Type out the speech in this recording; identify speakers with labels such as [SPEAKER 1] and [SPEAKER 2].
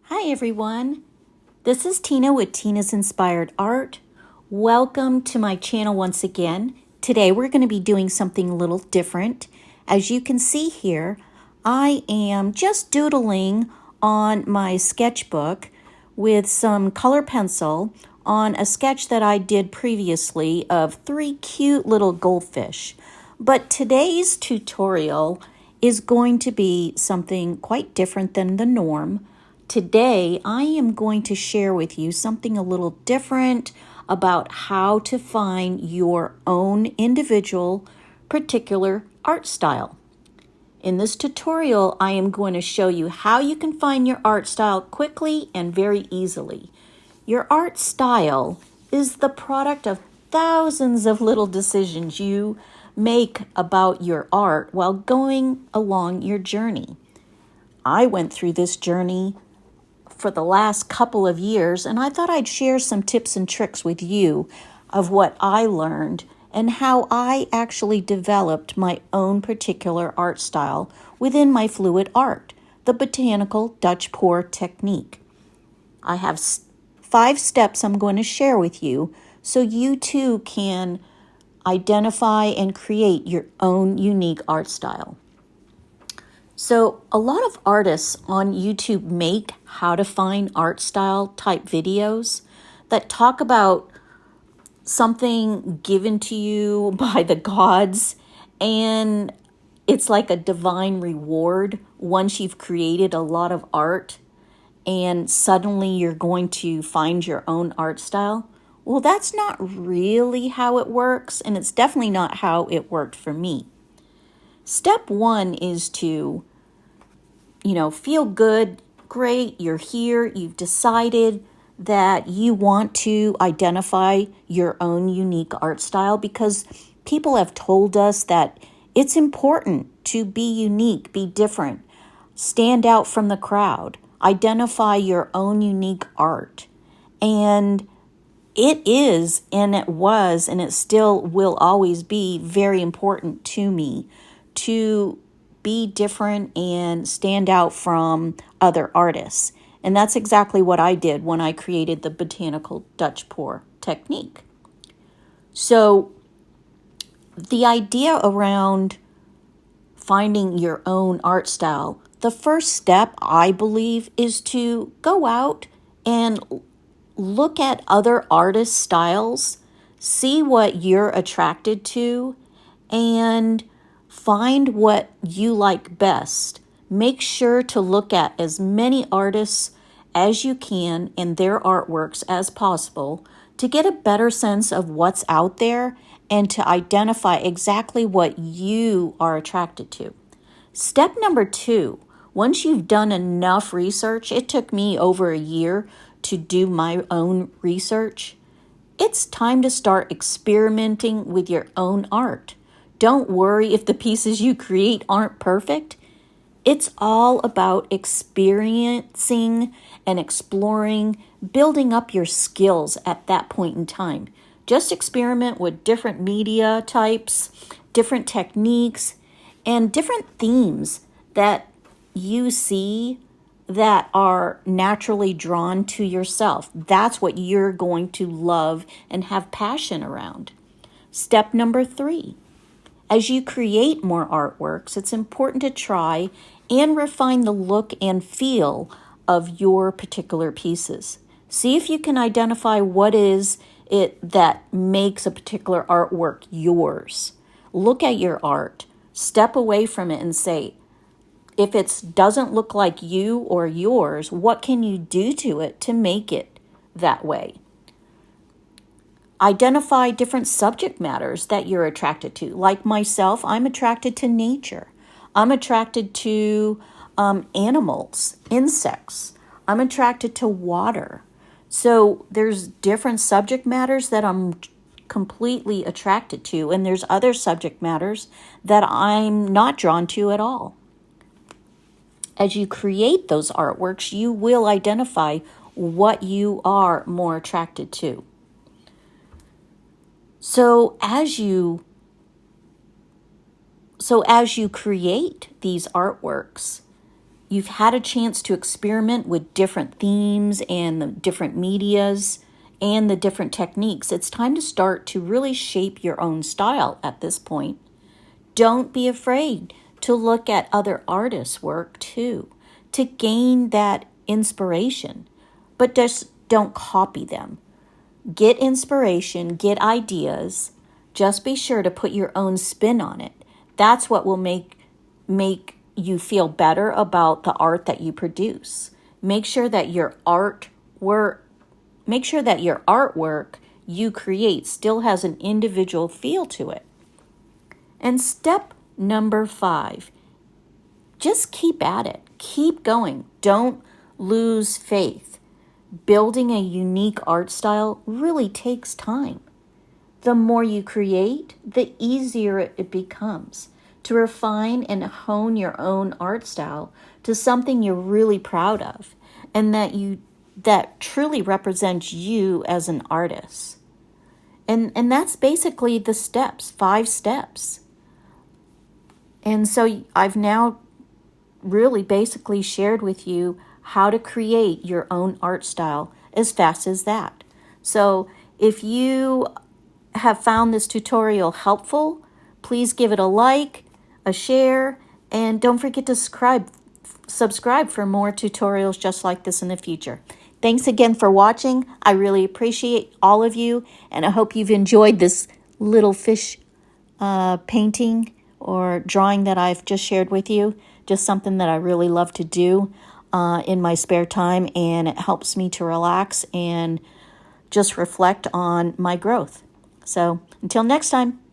[SPEAKER 1] Hi everyone, this is Tina with Tina's Inspired Art. Welcome to my channel once again. Today we're going to be doing something a little different. As you can see here, I am just doodling on my sketchbook with some color pencil on a sketch that I did previously of 3 cute little goldfish. But today's tutorial is going to be something quite different than the norm. Today, I am going to share with you something a little different about how to find your own individual particular art style. In this tutorial, I am going to show you how you can find your art style quickly and very easily. Your art style is the product of thousands of little decisions you make about your art while going along your journey. I went through this journey for the last couple of years, and I thought I'd share some tips and tricks with you of what I learned and how I actually developed my own particular art style within my fluid art, the botanical Dutch pour technique. I have 5 steps I'm going to share with you so you too can identify and create your own unique art style. So a lot of artists on YouTube make how to find art style type videos that talk about something given to you by the gods, and it's like a divine reward once you've created a lot of art and suddenly you're going to find your own art style. Well, that's not really how it works, and it's definitely not how it worked for me. Step 1 is to feel good, great, you're here, you've decided that you want to identify your own unique art style because people have told us that it's important to be unique, be different, stand out from the crowd, identify your own unique art. And it is, and it was, and it still will always be very important to me to be different and stand out from other artists. And that's exactly what I did when I created the botanical Dutch pour technique. So the idea around finding your own art style, the first step, I believe, is to go out and look at other artists' styles, see what you're attracted to, and find what you like best. Make sure to look at as many artists as you can and their artworks as possible to get a better sense of what's out there and to identify exactly what you are attracted to. Step number 2, once you've done enough research, it took me over a year to do my own research, it's time to start experimenting with your own art. Don't worry if the pieces you create aren't perfect. It's all about experiencing and exploring, building up your skills at that point in time. Just experiment with different media types, different techniques, and different themes that you see that are naturally drawn to yourself. That's what you're going to love and have passion around. Step number 3. As you create more artworks, it's important to try and refine the look and feel of your particular pieces. See if you can identify what is it that makes a particular artwork yours. Look at your art, step away from it and say, if it doesn't look like you or yours, what can you do to it to make it that way? Identify different subject matters that you're attracted to. Like myself, I'm attracted to nature. I'm attracted to animals, insects. I'm attracted to water. So there's different subject matters that I'm completely attracted to, and there's other subject matters that I'm not drawn to at all. As you create those artworks, you will identify what you are more attracted to. So as you create these artworks, you've had a chance to experiment with different themes and the different medias and the different techniques, it's time to start to really shape your own style at this point. Don't be afraid to look at other artists' work too, to gain that inspiration, but just don't copy them. Get inspiration, get ideas, just be sure to put your own spin on it. That's what will make you feel better about the art that you produce. Make sure that your artwork you create still has an individual feel to it. And step number 5, just keep at it. Keep going. Don't lose faith. Building a unique art style really takes time. The more you create, the easier it becomes to refine and hone your own art style to something you're really proud of and that truly represents you as an artist. And that's basically the steps, 5 steps. And so I've now really basically shared with you how to create your own art style as fast as that. So if you have found this tutorial helpful, please give it a like, a share, and don't forget to subscribe for more tutorials just like this in the future. Thanks again for watching. I really appreciate all of you, and I hope you've enjoyed this little fish painting or drawing that I've just shared with you. Just something that I really love to do in my spare time, and it helps me to relax and just reflect on my growth. So until next time.